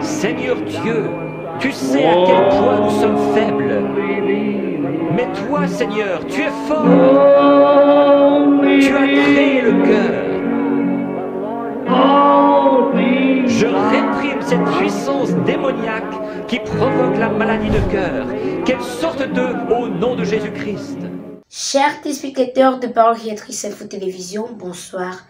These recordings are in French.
Seigneur Dieu, tu sais à quel point nous sommes faibles. Mais toi, Seigneur, tu es fort. Tu as créé le cœur. Je réprime cette puissance démoniaque qui provoque la maladie de cœur. Qu'elle sorte d'eux au nom de Jésus-Christ. Chers téléspectateurs de Parole Créatrice Info Télévision, bonsoir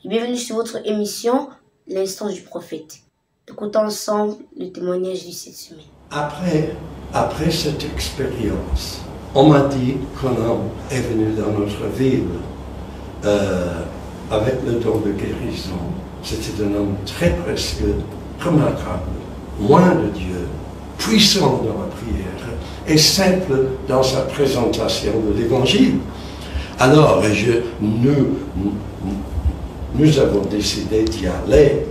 et bienvenue sur votre émission L'Instant du Prophète. Écoutons ensemble le témoignage de cette semaine. Après cette expérience, on m'a dit qu'un homme est venu dans notre ville avec le don de guérison. C'était un homme très précieux, remarquable, loin de Dieu, puissant dans la prière et simple dans sa présentation de l'Évangile. Alors, nous avons décidé d'y aller.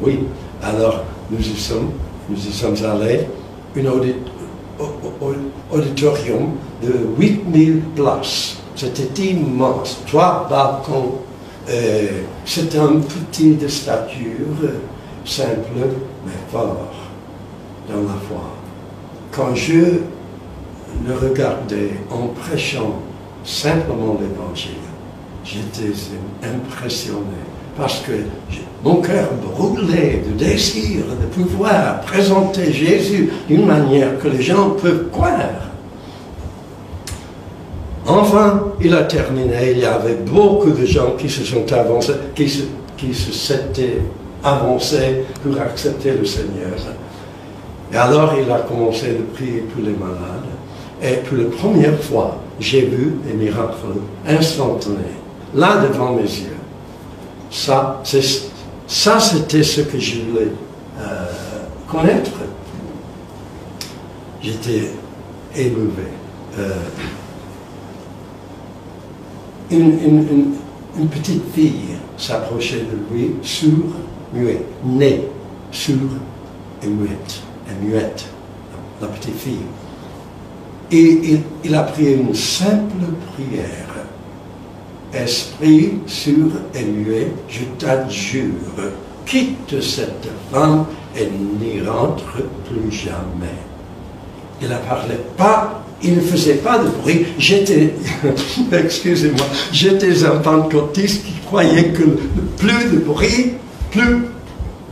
Oui, alors nous y sommes allés, un auditorium de 8000 places. C'était immense, 3 balcons. C'est un petit de stature, simple mais fort dans la foi. Quand je le regardais en prêchant simplement l'Évangile, j'étais impressionné parce que mon cœur brûlait de désir de pouvoir présenter Jésus d'une manière que les gens peuvent croire. Enfin, il a terminé. Il y avait beaucoup de gens qui se sont avancés, qui s'étaient avancés pour accepter le Seigneur. Et alors, il a commencé de prier pour les malades. Et pour la première fois, j'ai vu des miracles instantanés, là devant mes yeux. Ça c'était ce que je voulais connaître. J'étais élevé. Une petite fille s'approchait de lui, sourd, muet, née, sourd et muette, la petite fille. Et il a prié une simple prière. Esprit sourd et muet, je t'adjure, quitte cette femme et n'y rentre plus jamais. Il ne parlait pas. Il ne faisait pas de bruit. Excusez-moi, j'étais un pentecôtiste qui croyait que plus de bruit, plus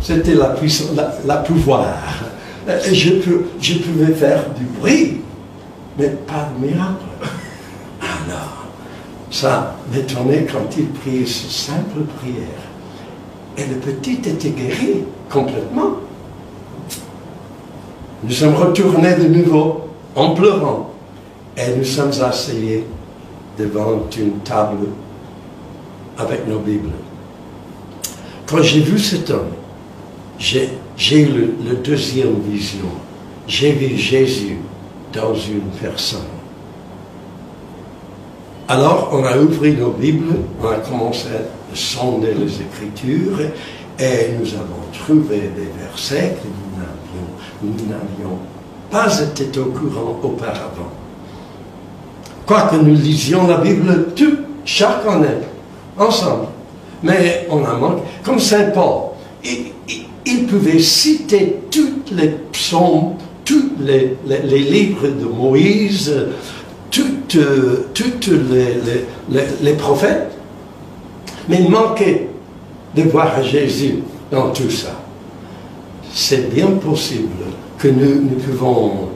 c'était la puissance, la pouvoir. Je pouvais faire du bruit, mais pas de miracle. Alors, ça m'étonnait quand il priait cette simple prière. Et le petit était guéri complètement. Nous sommes retournés de nouveau en pleurant. Et nous sommes assis devant une table avec nos Bibles. Quand j'ai vu cet homme, j'ai eu la deuxième vision. J'ai vu Jésus dans une personne. Alors, on a ouvert nos Bibles, on a commencé à sonder les Écritures, et nous avons trouvé des versets que nous n'avions pas été au courant auparavant. Quoique nous lisions la Bible chaque année, ensemble. Mais on a manqué. Comme Saint Paul, il pouvait citer tous les psaumes, tous les livres de Moïse, tous les prophètes, mais il manquait de voir Jésus dans tout ça. C'est bien possible que nous pouvons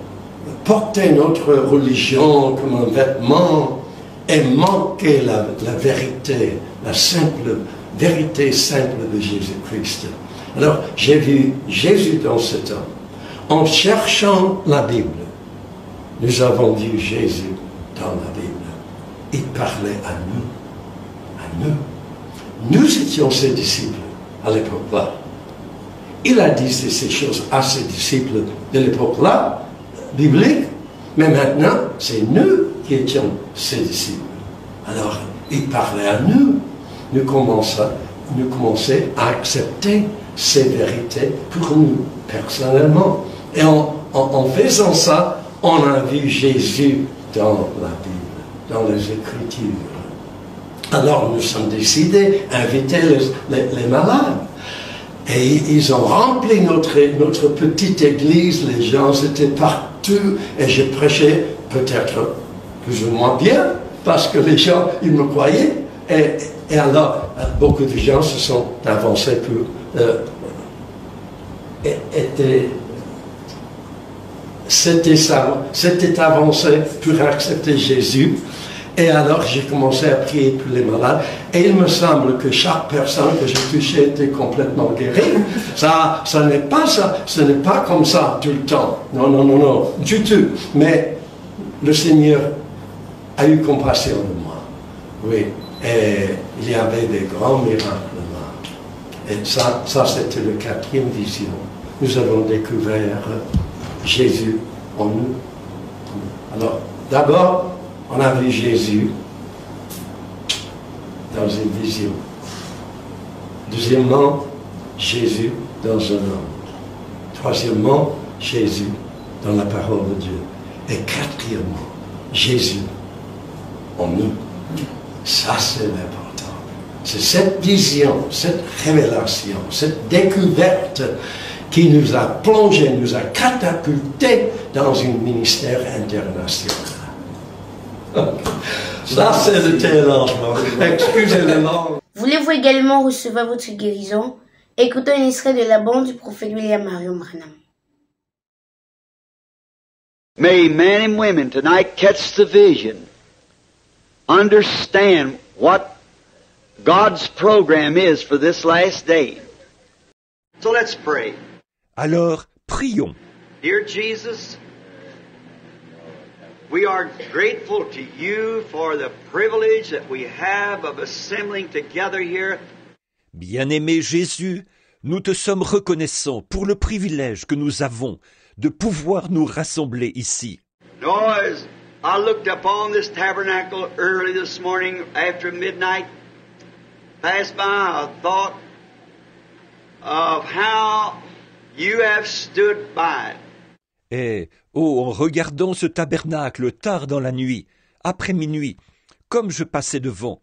porter notre religion comme un vêtement et manquer la vérité, la vérité simple de Jésus-Christ. Alors, j'ai vu Jésus dans cet homme. En cherchant la Bible, nous avons vu Jésus dans la Bible. Il parlait à nous. Nous étions ses disciples à l'époque-là. Il a dit ces choses à ses disciples de l'époque-là, biblique, mais maintenant, c'est nous qui étions ses disciples. Alors, il parlait à nous. Nous commençons à accepter ces vérités pour nous, personnellement. Et en faisant ça, on a vu Jésus dans la Bible, dans les Écritures. Alors, nous sommes décidés à inviter les malades. Et ils ont rempli notre petite église, les gens étaient partout, et je prêchais peut-être plus ou moins bien, parce que les gens, ils me croyaient, et alors, beaucoup de gens se sont avancés pour... C'était avancé pour accepter Jésus. Et alors, j'ai commencé à prier pour les malades. Et il me semble que chaque personne que j'ai touchée était complètement guérie. Ça n'est pas ça. Ce n'est pas comme ça tout le temps. Non, du tout. Mais le Seigneur a eu compassion de moi. Oui. Et il y avait des grands miracles là. Et ça c'était le 4e vision. Nous avons découvert Jésus en nous. Alors, d'abord, on a vu Jésus dans une vision. Deuxièmement, Jésus dans un homme. Troisièmement, Jésus dans la parole de Dieu. Et quatrièmement, Jésus en nous. Ça, c'est l'important. C'est cette vision, cette révélation, cette découverte qui nous a plongé, nous a catapulté dans un ministère international. Ça, c'est le télélancement. Excusez le nom. Voulez-vous également recevoir votre guérison? Écoutons un extrait de la bande du prophète William Marion Branham. May men and women tonight catch the vision, understand what God's program is for this last day. So let's pray. Alors, prions. Dear Jesus, we are grateful to you for the privilege that we have of assembling together here. Bien-aimé Jésus, nous te sommes reconnaissants pour le privilège que nous avons de pouvoir nous rassembler ici. Now, as I looked upon this tabernacle early this morning after midnight, passed by, I thought of how you have stood by it. Et, en regardant ce tabernacle tard dans la nuit, après minuit, comme je passais devant,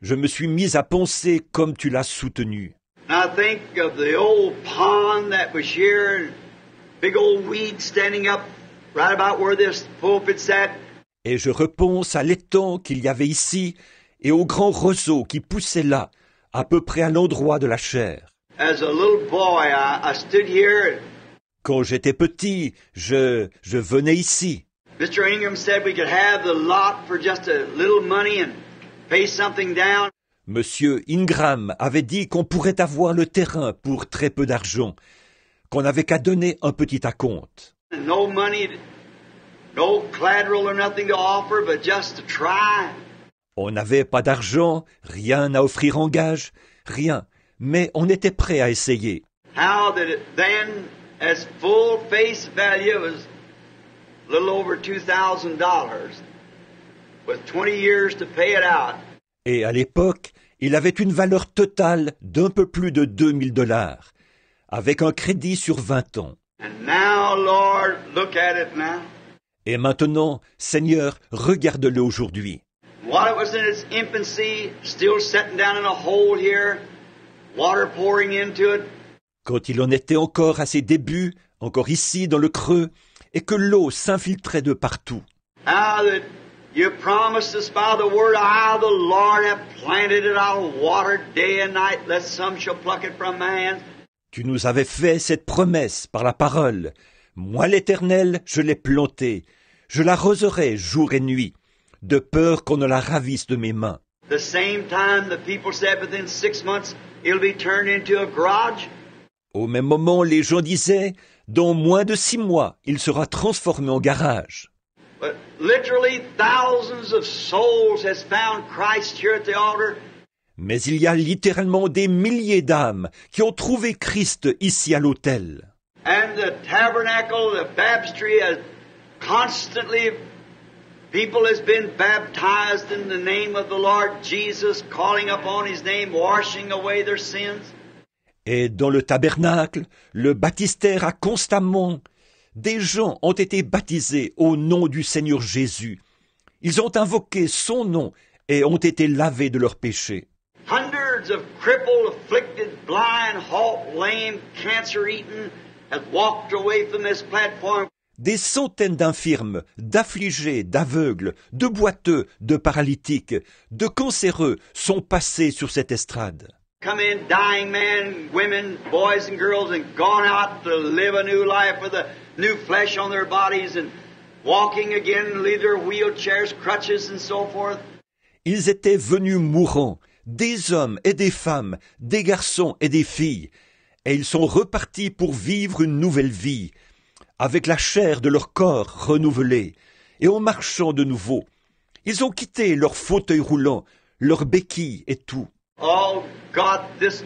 je me suis mis à penser comme tu l'as soutenu. And I think of the old pond that was here, big old weeds standing up right about where this pulpit's at. Et je repense à l'étang qu'il y avait ici et au grand roseau qui poussait là, à peu près à l'endroit de la chaire. As a little boy, I stood here. Quand j'étais petit, je venais ici. Mr. Ingram said we could have the lot for just a little money and pay something down. Monsieur Ingram avait dit qu'on pourrait avoir le terrain pour très peu d'argent, qu'on n'avait qu'à donner un petit acompte. No money, no collateral or nothing to offer, but just to try. On n'avait pas d'argent, rien à offrir en gage, rien, mais on était prêt à essayer. How that it then, as full face value, was a little over $2,000, with 20 years to pay it out. Et à l'époque, il avait une valeur totale d'un peu plus de $2,000, avec un crédit sur 20 ans. And now, Lord, look at it now. Et maintenant, Seigneur, regarde-le aujourd'hui. While it was in its infancy, still sitting down in a hole here, water pouring into it. Quand il en était encore à ses débuts, encore ici dans le creux, et que l'eau s'infiltrait de partout. How that you promised us by the word, I, the Lord, have planted it, I'll water day and night, lest some shall pluck it from my hand. Tu nous avais fait cette promesse par la parole. Moi, l'Éternel, je l'ai plantée. Je l'arroserai jour et nuit, de peur qu'on ne la ravisse de mes mains. The same time the people said within 6 months it'll be turned into a garage. Au même moment, les gens disaient, dans moins de 6 mois, il sera transformé en garage. But literally thousands of souls has found Christ here at the altar. Mais il y a littéralement des milliers d'âmes qui ont trouvé Christ ici à l'autel. And the tabernacle, the baptistry, has constantly, people has been baptized in the name of the Lord Jesus, calling upon His name, washing away their sins. Et dans le tabernacle, le baptistère a constamment... Des gens ont été baptisés au nom du Seigneur Jésus. Ils ont invoqué son nom et ont été lavés de leurs péchés. Hundreds hundreds of crippled, afflicted, blind, halt, lame, cancer-eaten have walked away from this platform. Des centaines d'infirmes, d'affligés, d'aveugles, de boiteux, de paralytiques, de cancéreux sont passés sur cette estrade. Come in, dying men, women, boys and girls, and gone out to live a new life with a new flesh on their bodies and walking again, leave their wheelchairs, crutches, and so forth. Ils étaient venus mourants, des hommes et des femmes, des garçons et des filles, et ils sont repartis pour vivre une nouvelle vie, avec la chair de leur corps renouvelée, et en marchant de nouveau. Ils ont quitté leurs fauteuils roulants, leurs béquilles et tout. Oh God, this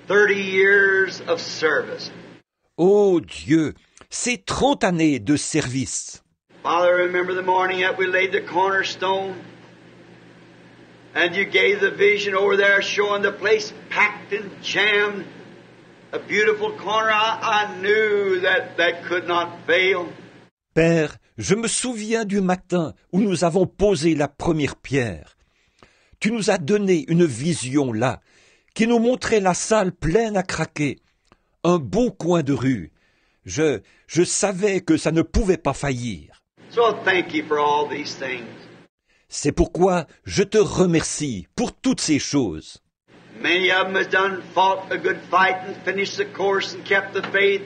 30 years of service. Oh Dieu, ces 30 années de service. Father, remember the morning that we laid the cornerstone and you gave the vision over there showing the place packed and jammed. A beautiful corner. I knew that could not fail. Père, je me souviens du matin où nous avons posé la première pierre. Tu nous as donné une vision là, qui nous montrait la salle pleine à craquer, un beau coin de rue. Je savais que ça ne pouvait pas faillir. So thank you for all these things. C'est pourquoi je te remercie pour toutes ces choses. Many of them has fought a good fight and finished the course and kept the faith.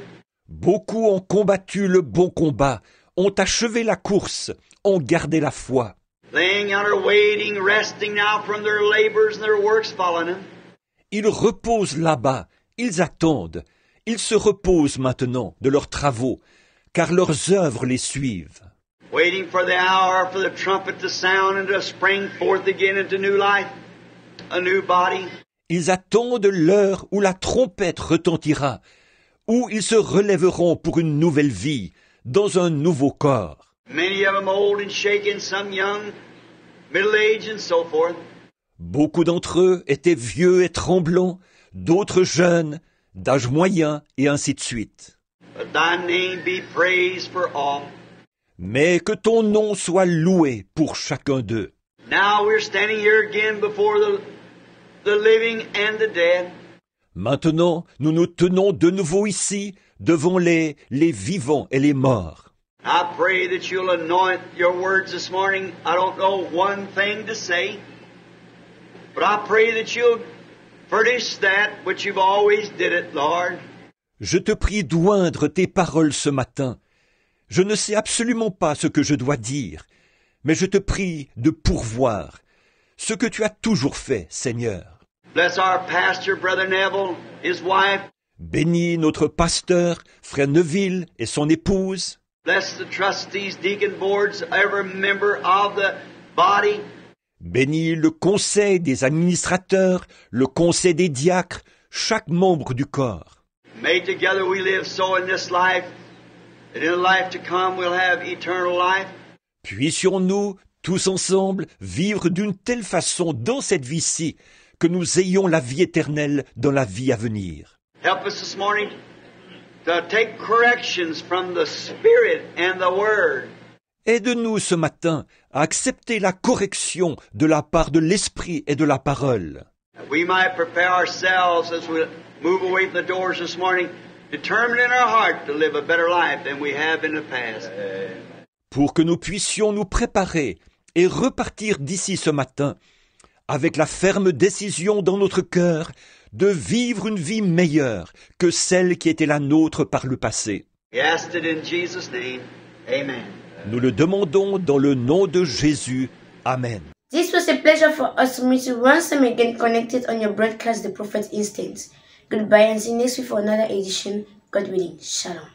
Beaucoup ont combattu le bon combat, ont achevé la course, ont gardé la foi. Laying out or waiting, resting now from their labors and their works following them. Ils reposent là-bas, ils attendent, ils se reposent maintenant de leurs travaux, car leurs œuvres les suivent. Waiting for the hour for the trumpet to sound and to spring forth again into new life, a new body. Ils attendent l'heure où la trompette retentira, où ils se relèveront pour une nouvelle vie, dans un nouveau corps. Many of them old and shaken, some young, middle-aged and so forth. Beaucoup d'entre eux étaient vieux et tremblants, d'autres jeunes, d'âge moyen, et ainsi de suite. But thy name be praised for all. Mais que ton nom soit loué pour chacun d'eux. Now we're standing here again before the living and the dead. Maintenant, nous nous tenons de nouveau ici, devant les vivants et les morts. I pray that you'll anoint your words this morning. I don't know one thing to say, but I pray that you'll furnish that which you've always did it, Lord. Je te prie d'oindre tes paroles ce matin. Je ne sais absolument pas ce que je dois dire, mais je te prie de pourvoir ce que tu as toujours fait, Seigneur. Bless our pastor, Brother Neville, his wife. Bénis notre pasteur, frère Neville, et son épouse. Bless the trustees, deacon boards, every member of the body. Bénis le conseil des administrateurs, le conseil des diacres, chaque membre du corps. May together we live so in this life, that in the life to come we'll have eternal life. Puissions-nous, tous ensemble, vivre d'une telle façon dans cette vie-ci, que nous ayons la vie éternelle dans la vie à venir. Help us this morning to take corrections from the Spirit and the Word. Aide-nous ce matin à accepter la correction de la part de l'Esprit et de la parole. That we might prepare ourselves as we move away from the doors this morning, determined in our heart to live a better life than we have in the past. Pour que nous puissions nous préparer et repartir d'ici ce matin avec la ferme décision dans notre cœur de vivre une vie meilleure que celle qui était la nôtre par le passé. We asked it in Jesus' name. Amen. Nous le demandons dans le nom de Jésus. Amen. This was a pleasure for us to meet you once time again connected on your broadcast, The Prophet Instincts. Goodbye and see you next week for another edition. God willing. Shalom.